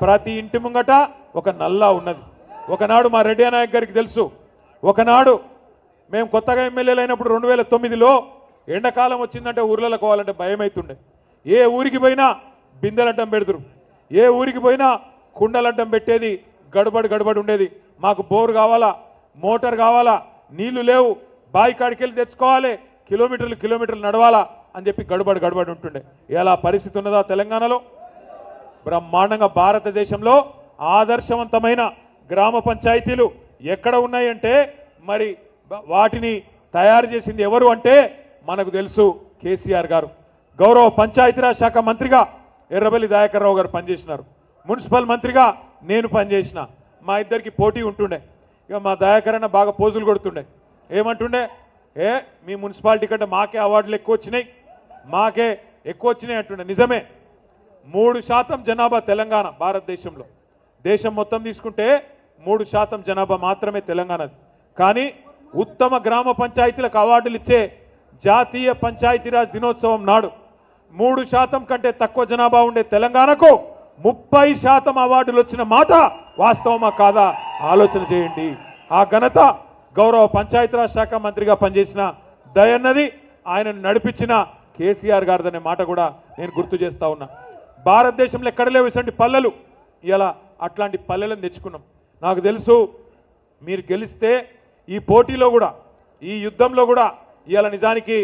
ప్రతి ఇంటి ముంగట ఒక నల్లా ఉన్నది. ఒకనాడు మా రెడ్డి నాయక్ గారికి తెలుసు, ఒకనాడు మేము కొత్తగా ఎమ్మెల్యేలు అయినప్పుడు 2009లో ఎండాకాలం వచ్చిందంటే ఊర్లకు పోవాలంటే భయం అవుతుండే. ఏ ఊరికి పోయినా బిందెలడ్డం పెడుతురు, ఏ ఊరికి పోయినా కుండలడ్డం పెట్టేది, గడబడి ఉండేది. మాకు బోర్ కావాలా, మోటార్ కావాలా, నీళ్లు లేవు, బావి కాడికి వెళ్ళి తెచ్చుకోవాలి, కిలోమీటర్లు నడవాలా అని చెప్పి గడబడి ఉంటుండే. ఎలా పరిస్థితి ఉన్నదా తెలంగాణలో? బ్రహ్మాండంగా భారతదేశంలో ఆదర్శవంతమైన గ్రామ పంచాయతీలు ఎక్కడ ఉన్నాయంటే మరి వాటిని తయారు చేసింది ఎవరు అంటే మనకు తెలుసు, కేసీఆర్ గారు. గౌరవ పంచాయతీరాజ్ శాఖ మంత్రిగా ఎర్రబెల్లి దయాకర్ రావు గారు పనిచేసినారు, మున్సిపల్ మంత్రిగా నేను పనిచేసిన. మా ఇద్దరికి పోటీ ఉంటుండే. ఇక మా దయాకర్ అన్న బాగా పోజులు కొడుతుండే, ఏమంటుండే, మీ మున్సిపాలిటీ కంటే మాకే అవార్డులు ఎక్కువ వచ్చినాయి అంటుండే. నిజమే, 3% జనాభా తెలంగాణ భారతదేశంలో. దేశం మొత్తం తీసుకుంటే 3% జనాభా మాత్రమే తెలంగాణది. కానీ ఉత్తమ గ్రామ పంచాయతీలకు అవార్డులు ఇచ్చే జాతీయ పంచాయతీరాజ్ దినోత్సవం నాడు 3% కంటే తక్కువ జనాభా ఉండే తెలంగాణకు 30% అవార్డులు వచ్చిన మాట వాస్తవమా కాదా ఆలోచన చేయండి. ఆ ఘనత గౌరవ పంచాయతీరాజ్ శాఖ మంత్రిగా పనిచేసిన దయన్నది, ఆయనను నడిపించిన కేసీఆర్ గారిదనే మాట కూడా నేను గుర్తు చేస్తా ఉన్నా. భారతదేశంలో ఎక్కడ లేవు ఇటువంటి పల్లెలు. ఇలా అట్లాంటి పల్లెలను తెచ్చుకున్నాం. నాకు తెలుసు మీరు గెలిస్తే ఈ పోటీలో కూడా, ఈ యుద్ధంలో కూడా ఇవాళ నిజానికి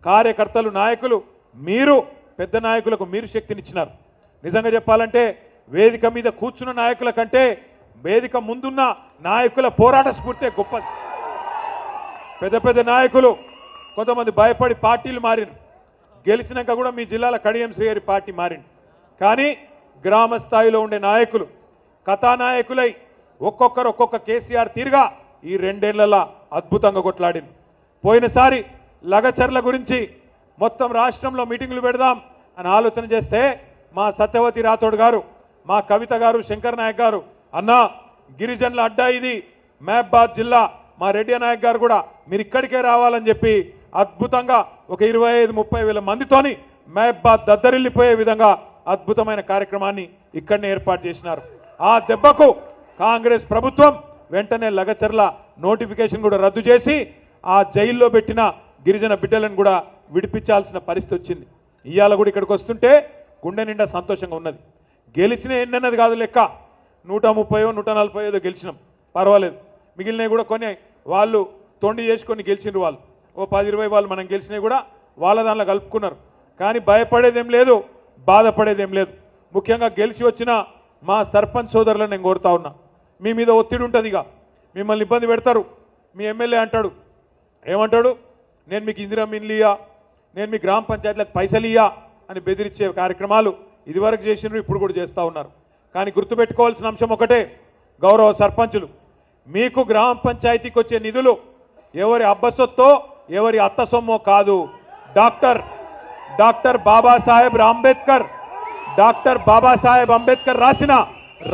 కార్యకర్తలు, నాయకులు, మీరు పెద్ద నాయకులకు మీరు శక్తినిచ్చినారు. నిజంగా చెప్పాలంటే వేదిక మీద కూర్చున్న నాయకుల కంటే వేదిక ముందున్న నాయకుల పోరాట స్ఫూర్తే గొప్పది. పెద్ద నాయకులు కొంతమంది భయపడి పార్టీలు మారిన, గెలిచినాక కూడా మీ జిల్లాల కడియం శ్రీ గారి పార్టీ మారింది. కానీ గ్రామ స్థాయిలో ఉండే నాయకులు కథానాయకులై ఒక్కొక్క కేసీఆర్ తీరుగా ఈ 2 ఏళ్లలో అద్భుతంగా కొట్లాడింది. పోయినసారి లగచర్ల గురించి మొత్తం రాష్ట్రంలో మీటింగులు పెడదాం అని ఆలోచన చేస్తే మా సత్యవతి రాథోడ్ గారు, మా కవిత గారు, శంకర్ నాయక్ గారు, అన్నా గిరిజనుల అడ్డా ఇది, మహబాద్ జిల్లా, మా రెడ్డి నాయక్ గారు కూడా మీరు ఇక్కడికే రావాలని చెప్పి అద్భుతంగా ఒక 25-30 వేల మందితోని మహబాద్ దద్దరిల్లిపోయే విధంగా అద్భుతమైన కార్యక్రమాన్ని ఇక్కడనే ఏర్పాటు చేసినారు. ఆ దెబ్బకు కాంగ్రెస్ ప్రభుత్వం వెంటనే లగచర్ల నోటిఫికేషన్ కూడా రద్దు చేసి ఆ జైల్లో పెట్టిన గిరిజన బిడ్డలను కూడా విడిపించాల్సిన పరిస్థితి వచ్చింది. ఇవాళ కూడా ఇక్కడికి వస్తుంటే గుండె నిండా సంతోషంగా ఉన్నది. గెలిచిన ఎన్నన్నది కాదు లెక్క, 130-140 గెలిచినాం, పర్వాలేదు. మిగిలినవి కూడా కొన్ని వాళ్ళు తొండి చేసుకొని గెలిచినారు. వాళ్ళు ఓ 10-20 వాళ్ళు మనం గెలిచినవి కూడా వాళ్ళ దానిలో కలుపుకున్నారు. కానీ భయపడేదేం లేదు, బాధపడేదేం లేదు. ముఖ్యంగా గెలిచి వచ్చిన మా సర్పంచ్ సోదరులను నేను కోరుతా ఉన్నా, మీ మీద ఒత్తిడి ఉంటుంది, ఇక మిమ్మల్ని ఇబ్బంది పెడతారు. మీ ఎమ్మెల్యే అంటాడు, ఏమంటాడు, నేను మీకు ఇందిరా మిన్లు ఇయ్యా, నేను మీ గ్రామ పంచాయతీలకు పైసలు ఇయ్యా అని బెదిరించే కార్యక్రమాలు ఇదివరకు చేసినారు, ఇప్పుడు కూడా చేస్తూ ఉన్నారు. కానీ గుర్తుపెట్టుకోవాల్సిన అంశం ఒకటే, గౌరవ సర్పంచులు, మీకు గ్రామ పంచాయతీకి వచ్చే నిధులు ఎవరి అబ్బసొత్తో ఎవరి అత్త సొమ్మో కాదు. డాక్టర్ బాబాసాహెబ్ అంబేద్కర్ రాసిన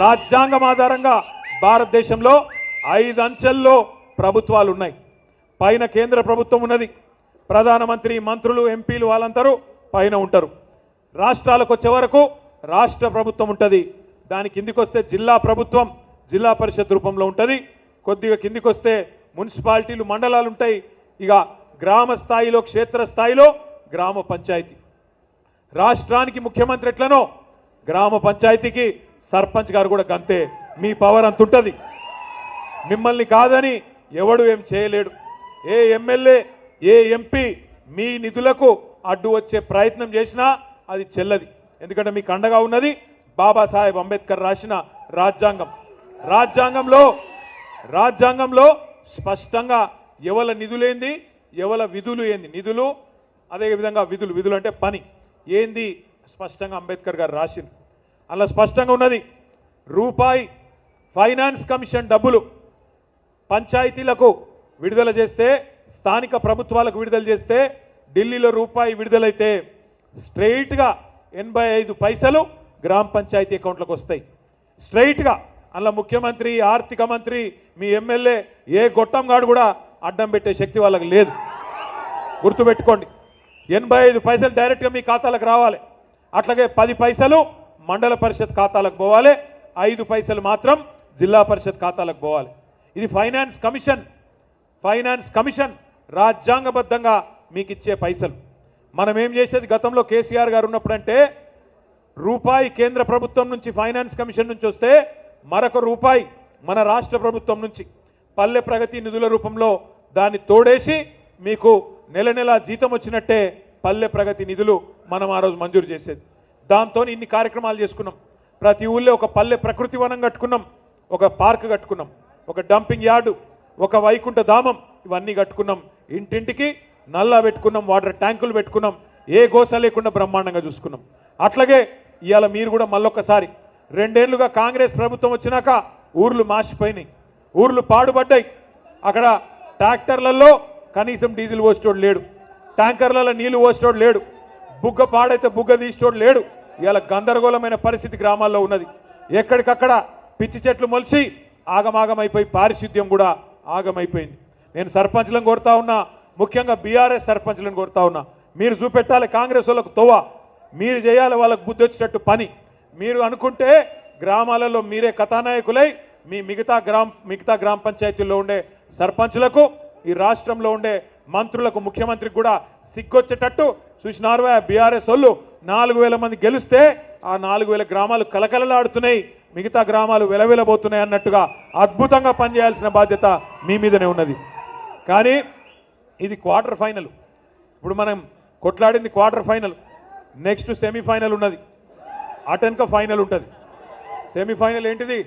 రాజ్యాంగం ఆధారంగా భారతదేశంలో 5 అంచెల్లో ప్రభుత్వాలు ఉన్నాయి. పైన కేంద్ర ప్రభుత్వం ఉన్నది, ప్రధానమంత్రి, మంత్రులు, ఎంపీలు వాళ్ళందరూ పైన ఉంటారు. రాష్ట్రాలకు వచ్చే వరకు రాష్ట్ర ప్రభుత్వం ఉంటుంది. దాని కిందికి వస్తే జిల్లా ప్రభుత్వం, జిల్లా పరిషత్ రూపంలో ఉంటుంది. కొద్దిగా కిందికి వస్తే మున్సిపాలిటీలు, మండలాలు ఉంటాయి. ఇక గ్రామ స్థాయిలో, క్షేత్ర స్థాయిలో గ్రామ పంచాయతీ. రాష్ట్రానికి ముఖ్యమంత్రి ఎట్లనో గ్రామ పంచాయతీకి సర్పంచ్ గారు కూడా గంతే. మీ పవర్ అంత ఉంటుంది. మిమ్మల్ని కాదని ఎవడు ఏం చేయలేడు. ఏ ఎమ్మెల్యే, ఏ ఎంపీ మీ నిధులకు అడ్డు వచ్చే ప్రయత్నం చేసినా అది చెల్లది. ఎందుకంటే మీకు అండగా ఉన్నది బాబాసాహెబ్ అంబేద్కర్ రాసిన రాజ్యాంగం. రాజ్యాంగంలో స్పష్టంగా ఎవల నిధులేంది, ఎవల విధులు ఏంది, నిధులు అదేవిధంగా విధులు అంటే పని ఏంది స్పష్టంగా అంబేద్కర్ గారు రాసింది. అలా స్పష్టంగా ఉన్నది, రూపాయి ఫైనాన్స్ కమిషన్ డబ్బులు పంచాయతీలకు విడుదల చేస్తే, స్థానిక ప్రభుత్వాలకు విడుదల చేస్తే, ఢిల్లీలో రూపాయి విడుదలైతే స్ట్రైట్గా 85 పైసలు గ్రామ పంచాయతీ అకౌంట్లకు వస్తాయి. స్ట్రైట్గా అలా ముఖ్యమంత్రి, ఆర్థిక మంత్రి, మీ ఎమ్మెల్యే, ఏ గొట్టంగాడు కూడా అడ్డం పెట్టే శక్తి వాళ్ళకి లేదు. గుర్తుపెట్టుకోండి, 85 పైసలు డైరెక్ట్గా మీ ఖాతాలకు రావాలి. అట్లాగే 10 పైసలు మండల పరిషత్ ఖాతాలకు పోవాలి, 5 పైసలు మాత్రం జిల్లా పరిషత్ ఖాతాలకు పోవాలి. ఇది ఫైనాన్స్ కమిషన్ రాజ్యాంగబద్ధంగా మీకు ఇచ్చే పైసలు. మనం ఏం చేసేది గతంలో కేసీఆర్ గారు ఉన్నప్పుడంటే రూపాయి కేంద్ర ప్రభుత్వం నుంచి ఫైనాన్స్ కమిషన్ నుంచి వస్తే మరొక రూపాయి మన రాష్ట్ర ప్రభుత్వం నుంచి పల్లె ప్రగతి నిధుల రూపంలో దాన్ని తోడేసి మీకు నెల నెల జీతం వచ్చినట్టే పల్లె ప్రగతి నిధులు మనం ఆ రోజు మంజూరు చేసేది. దాంతో ఇన్ని కార్యక్రమాలు చేసుకున్నాం. ప్రతి ఊళ్ళో ఒక పల్లె ప్రకృతి వనం కట్టుకున్నాం, ఒక పార్క్ కట్టుకున్నాం, ఒక డంపింగ్ యార్డు, ఒక వైకుంఠ ధామం, ఇవన్నీ కట్టుకున్నాం. ఇంటింటికి నల్లా పెట్టుకున్నాం, వాటర్ ట్యాంకులు పెట్టుకున్నాం, ఏ గోస లేకుండా బ్రహ్మాండంగా చూసుకున్నాం. అట్లాగే ఇవాళ మీరు కూడా మళ్ళొక్కసారి 2 ఏళ్లుగా కాంగ్రెస్ ప్రభుత్వం వచ్చినాక ఊర్లు మాసిపోయినాయి, ఊర్లు పాడుపడ్డాయి. అక్కడ ట్రాక్టర్లలో కనీసం డీజిల్ పోసేటోడు లేడు, ట్యాంకర్లలో నీళ్లు పోసేటోడు లేడు, బుగ్గ పాడైతే బుగ్గ తీసేటోడు లేడు. ఇవాళ గందరగోళమైన పరిస్థితి గ్రామాల్లో ఉన్నది. ఎక్కడికక్కడ పిచ్చి చెట్లు మొలిచి ఆగమాగమైపోయి పారిశుద్ధ్యం కూడా ఆగమైపోయింది. నేను సర్పంచ్లను కోరుతా ఉన్నా, ముఖ్యంగా బీఆర్ఎస్ సర్పంచ్లను కోరుతా ఉన్నా, మీరు చూపెట్టాలి కాంగ్రెస్ వాళ్ళకు తోవ, మీరు చేయాలి వాళ్ళకు బుద్ధి వచ్చేటట్టు పని. మీరు అనుకుంటే గ్రామాలలో మీరే కథానాయకులై మీ మిగతా గ్రామ పంచాయతీల్లో ఉండే సర్పంచ్లకు, ఈ రాష్ట్రంలో ఉండే మంత్రులకు, ముఖ్యమంత్రికి కూడా సిగ్గొచ్చేటట్టు చూసినారు. బీఆర్ఎస్ వాళ్ళు 4000 మంది గెలిస్తే ఆ 4000 గ్రామాలు కలకలలాడుతున్నాయి, మిగతా గ్రామాలు వెలవెలబోతున్నాయి అన్నట్టుగా అద్భుతంగా పనిచేయాల్సిన బాధ్యత మీ మీదనే ఉన్నది. కానీ ఇది క్వార్టర్ ఫైనల్. ఇప్పుడు మనం కొట్లాడింది క్వార్టర్ ఫైనల్, నెక్స్ట్ సెమీఫైనల్ ఉన్నది, అటెన్క ఫైనల్ ఉంటుంది. సెమీఫైనల్ ఏంటిది?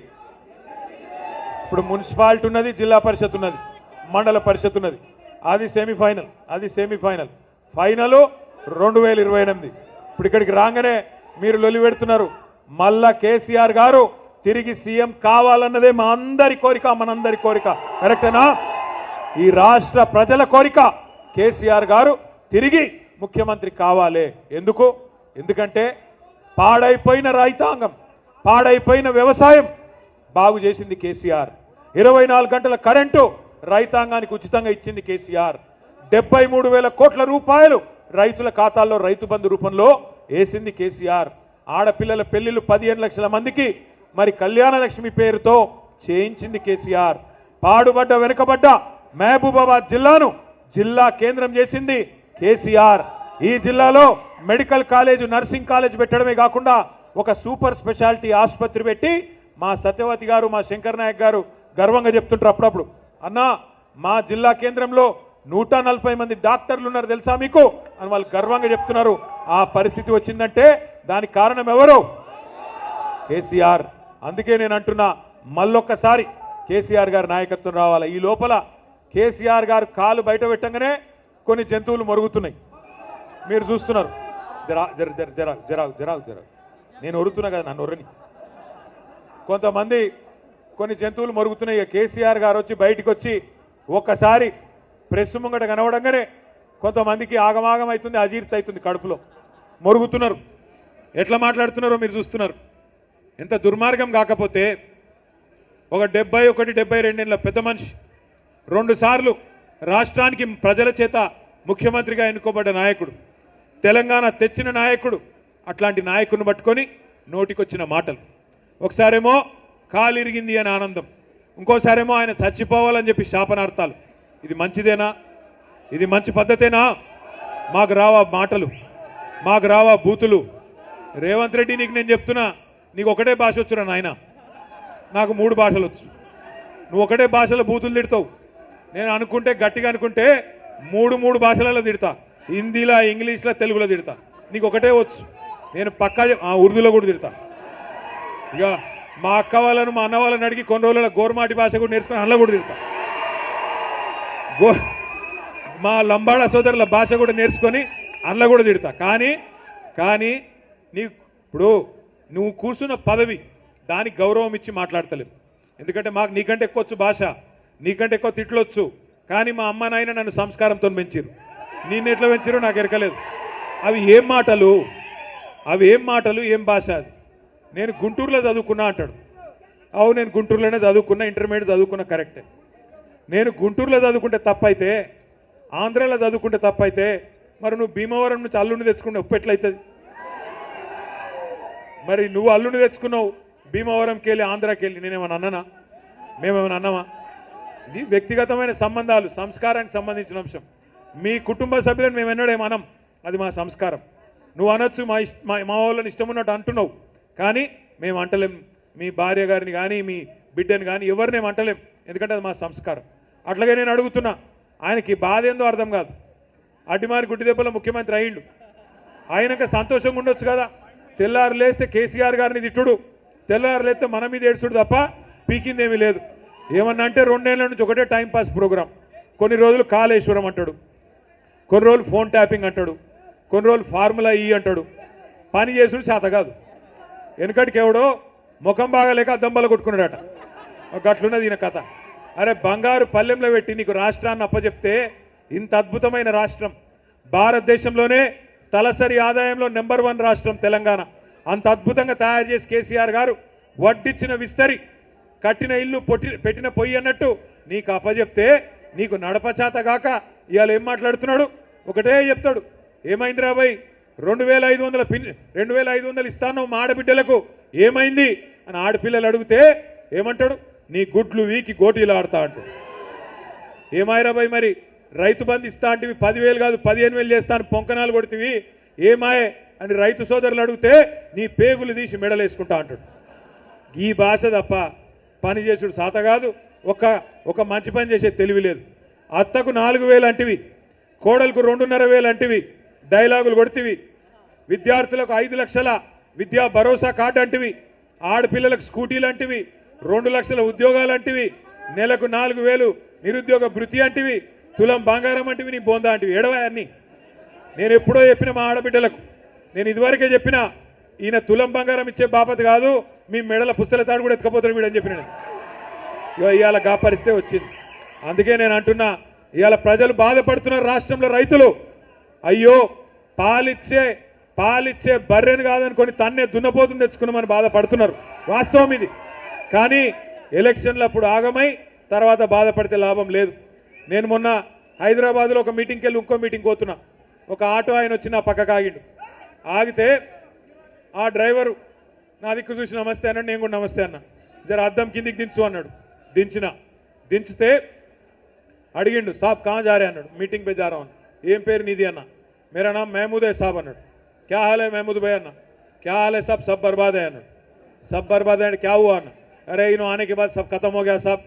ఇప్పుడు మున్సిపాలిటీ ఉన్నది, జిల్లా పరిషత్ ఉన్నది, మండల పరిషత్ ఉన్నది, అది సెమీఫైనల్. ఫైనల్ 2028. ఇప్పుడు ఇక్కడికి రాగానే మీరు లొలి పెడుతున్నారు. మళ్ళా కేసీఆర్ గారు తిరిగి సీఎం కావాలన్నదే మా అందరి కోరిక, మనందరి కోరిక. కరెక్టేనా? ఈ రాష్ట్ర ప్రజల కోరిక కేసీఆర్ గారు తిరిగి ముఖ్యమంత్రి కావాలి. ఎందుకంటే పాడైపోయిన రైతాంగం, పాడైపోయిన వ్యవసాయం బాగు చేసింది కేసీఆర్. 24 గంటల కరెంటు రైతాంగానికి ఉచితంగా ఇచ్చింది కేసీఆర్. 73,000 కోట్ల రూపాయలు రైతుల ఖాతాల్లో రైతు బంధు రూపంలో వేసింది కేసీఆర్. ఆడపిల్లల పెళ్లిళ్లు 15 లక్షల మందికి మరి కళ్యాణ లక్ష్మి పేరుతో చేయించింది కేసీఆర్. పాడుబడ్డ వెనుకబడ్డ మహబూబాబాద్ జిల్లాను జిల్లా కేంద్రం చేసింది కేసీఆర్. ఈ జిల్లాలో మెడికల్ కాలేజ్, నర్సింగ్ కాలేజ్ పెట్టడమే కాకుండా ఒక సూపర్ స్పెషాలిటీ ఆసుపత్రి పెట్టి మా సత్యవతి గారు, మా శంకర్ నాయక్ గారు గర్వంగా చెప్తుంటారు అప్పుడప్పుడు, అన్నా మా జిల్లా కేంద్రంలో 140 మంది డాక్టర్లు ఉన్నారు తెలుసా మీకు అని వాళ్ళు గర్వంగా చెప్తున్నారు. ఆ పరిస్థితి వచ్చిందంటే దానికి కారణం ఎవరు? కేసీఆర్. అందుకే నేను అంటున్నా, మళ్ళొక్కసారి కేసీఆర్ గారి నాయకత్వం రావాలి. ఈ లోపల కేసీఆర్ గారు కాలు బయట పెట్టగానే కొన్ని జంతువులు మరుగుతున్నాయి, మీరు చూస్తున్నారు. జరా నేను ఒరుతున్నా కదా, నన్ను ఒర్రని. కొంతమంది కొన్ని జంతువులు మరుగుతున్నాయి. కేసీఆర్ గారు వచ్చి బయటికి వచ్చి ఒక్కసారి ప్రెస్ ముంగట కనవడంగానే కొంతమందికి ఆగమాగం అవుతుంది, అజీర్తి అవుతుంది, కడుపులో మరుగుతున్నారు. ఎట్లా మాట్లాడుతున్నారో మీరు చూస్తున్నారు. ఎంత దుర్మార్గం కాకపోతే ఒక 71-72 ఏళ్ల పెద్ద మనిషి, 2 సార్లు రాష్ట్రానికి ప్రజల చేత ముఖ్యమంత్రిగా ఎన్నుకోబడ్డ నాయకుడు, తెలంగాణ తెచ్చిన నాయకుడు, అట్లాంటి నాయకుడిని పట్టుకొని నోటికొచ్చిన మాటలు. ఒకసారేమో కాలు ఇరిగింది అని ఆనందం, ఇంకోసారేమో ఆయన చచ్చిపోవాలని చెప్పి శాపనార్థాలు. ఇది మంచిదేనా? ఇది మంచి పద్ధతేనా? మాకు రావా మాటలు, మాకు రావా బూతులు? రేవంత్ రెడ్డి, నీకు నేను చెప్తున్నా, నీకు ఒకటే భాష వచ్చురా నాయన, నాకు 3 భాషలు వచ్చు. నువ్వు ఒకటే భాషలో బూతులు తిడతావు. నేను అనుకుంటే గట్టిగా అనుకుంటే 3 భాషలలో తిడతా, హిందీలో, ఇంగ్లీష్లో, తెలుగులో తిడతా. నీకు ఒకటే వచ్చు. నేను పక్కా ఉర్దూలో కూడా తిడతా. ఇక మా అక్క వాళ్ళను, మా అన్న వాళ్ళని అడిగి కొన్ని రోజుల గోర్మాటి భాష కూడా నేర్చుకుని అందులో కూడా తిడతా. మా లంబాడ సోదరుల భాష కూడా నేర్చుకొని అందులో కూడా తిడతా. కానీ ఇప్పుడు నువ్వు కూర్చున్న పదవి, దానికి గౌరవం ఇచ్చి మాట్లాడతలేదు. ఎందుకంటే మాకు నీకంటే ఎక్కువ వచ్చు భాష, నీకంటే ఎక్కువ తిట్లొచ్చు. కానీ మా అమ్మ నాయన నన్ను సంస్కారంతో పెంచారు. నిన్ను ఎట్లా పెంచారో నాకు ఎరకలేదు. అవి ఏం మాటలు, ఏం భాష అది? నేను గుంటూరులో చదువుకున్నా అంటాడు. అవును, నేను గుంటూరులోనే చదువుకున్నా, ఇంటర్మీడియట్ చదువుకున్నా, కరెక్టే. నేను గుంటూరులో చదువుకుంటే తప్పైతే, ఆంధ్రాలో చదువుకుంటే తప్పైతే, మరి నువ్వు భీమవరం నుంచి అల్లుండి తెచ్చుకుంటే ఉప్పు ఎట్లయితుంది? మరి నువ్వు అల్లుని తెచ్చుకున్నావు భీమవరంకి వెళ్ళి ఆంధ్రాకి వెళ్ళి, నేనేమన్నా అన్నానా? మేమేమైనా అన్నామా? ఇది వ్యక్తిగతమైన సంబంధాలు, సంస్కారానికి సంబంధించిన అంశం. మీ కుటుంబ సభ్యులను మేము ఎన్నడేమనం, అది మా సంస్కారం. నువ్వు అనొచ్చు, మా వాళ్ళని ఇష్టం ఉన్నట్టు అంటున్నావు, కానీ మేము అంటలేం. మీ భార్య గారిని కానీ మీ బిడ్డని కానీ ఎవరిని మేము అంటలేం, ఎందుకంటే అది మా సంస్కారం. అట్లాగే నేను అడుగుతున్నా, ఆయనకి బాధ ఏందో అర్థం కాదు. అడ్డిమారి గుడ్డి దెబ్బలో ముఖ్యమంత్రి అయ్యిండు, ఆయనక సంతోషంగా ఉండొచ్చు కదా. తెల్లారు లేస్తే కేసీఆర్ గారిని తిట్టుడు, తెల్లారు లేస్తే మన మీద ఏడ్చుడు తప్ప పీకిందేమీ లేదు. ఏమన్నా అంటే 2 ఏళ్ల నుంచి ఒకటే టైంపాస్ ప్రోగ్రాం. కొన్ని రోజులు కాళేశ్వరం అంటాడు, కొన్ని రోజులు ఫోన్ ట్యాపింగ్ అంటాడు, కొన్ని రోజులు ఫార్ములా ఈ అంటాడు. పని చేసుడు చేత కాదు. వెనుకటికి ఎవడో ముఖం బాగాలేక అద్దంబల కొట్టుకున్నాడట, గట్లున్నది ఈయన కథ. అరే బంగారు పల్లెంలో పెట్టి నీకు రాష్ట్రాన్ని అప్పచెప్తే, ఇంత అద్భుతమైన రాష్ట్రం, భారతదేశంలోనే తలసరి ఆదాయంలో నెంబర్ 1 రాష్ట్రం తెలంగాణ. అంత అద్భుతంగా తయారు చేసి కేసీఆర్ గారు వడ్డిచ్చిన విస్తరి, కట్టిన ఇల్లు పెట్టిన పొయ్యి అన్నట్టు నీకు అప్పచెప్తే నీకు నడపచాత గాక ఇవాళ ఏం మాట్లాడుతున్నాడు? ఒకటే చెప్తాడు, ఏమైంది రాబాయ్ 2500 ఇస్తాను మా ఆడబిడ్డలకు, ఏమైంది అని ఆడపిల్లలు అడిగితే ఏమంటాడు? నీ గుడ్లు వీకి గోటీలు ఆడతా అంటాడు. ఏమాయరాబాయ్ మరి రైతు బంధు ఇస్తా అంటివి 10,000 కాదు 15,000 చేస్తాను పొంకనాలు కొడుతీవి, ఏమాయే అని రైతు సోదరులు అడిగితే నీ పేగులు తీసి మెడలేసుకుంటా అంటాడు. ఈ భాష తప్ప పని చేసుడు సాత కాదు. ఒక మంచి పని చేసే తెలివి లేదు. అత్తకు 4,000 అంటివి, కోడలకు 2,500 అంటివి, డైలాగులు కొడుతీవి. విద్యార్థులకు 5 లక్షల విద్యా భరోసా కార్డు అంటివి, ఆడపిల్లలకు స్కూటీలు అంటివి, 2 లక్షల ఉద్యోగాలు అంటివి, నెలకు 4,000 నిరుద్యోగ భృతి అంటివి, తులం బంగారం అంటివి, నీ బొందా అంటివి. ఏడవా అన్ని? నేను ఎప్పుడో చెప్పిన మా ఆడబిడ్డలకు, నేను ఇదివరకే చెప్పిన, ఈయన తులం బంగారం ఇచ్చే బాపత కాదు, మీ మెడల పుస్తల తాడు కూడా ఎత్తుకపోతాడు వీడని చెప్పిన. ఇవాళ గా పరిస్థితే వచ్చింది. అందుకే నేను అంటున్నా, ఇవాళ ప్రజలు బాధపడుతున్నారు. రాష్ట్రంలో రైతులు అయ్యో పాలిచ్చే బర్రెను కాదనుకొని తన్నే దున్నపోతుని తెచ్చుకున్నామని బాధపడుతున్నారు. వాస్తవం ఇది. కానీ ఎలక్షన్లు అప్పుడు ఆగమై తర్వాత బాధపడితే లాభం లేదు. నేను మొన్న హైదరాబాద్లో ఒక మీటింగ్కి వెళ్ళి ఇంకో మీటింగ్ పోతున్నా. ఒక ఆటో ఆయన వచ్చి నా పక్కకు ఆగిండు. ఆగితే ఆ డ్రైవరు నా దిక్కు చూసి నమస్తే అన్నాడు, నేను కూడా నమస్తే అన్నా. జర అద్దం కిందికి దించు అన్నాడు. దించితే అడిగిండు, సాబ్ కहाँ जा रहे అన్నాడు. మీటింగ్ पे जा रहा हूं. ఏం పేరు నీది అన్న? मेरा नाम महमूद है साहब అన్నాడు. क्या हाल है महमूद भाई అన్న? क्या हाल है सब बर्बाद है అన్నాడు. सब बर्बाद है क्या हुआ అన్న? अरे इन्हों आने के बाद सब खत्म हो गया साहब,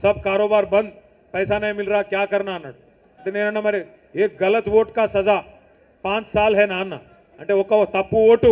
सब कारोबार बंद, पैसा नहीं मिल रहा, क्या करना అన్నాడు. అంటే నేనన్నా మరి ఏ గలత్ ఓట్ కా సజా 5 సాల్ హై నా అన్న. అంటే ఒక తప్పు ఓటు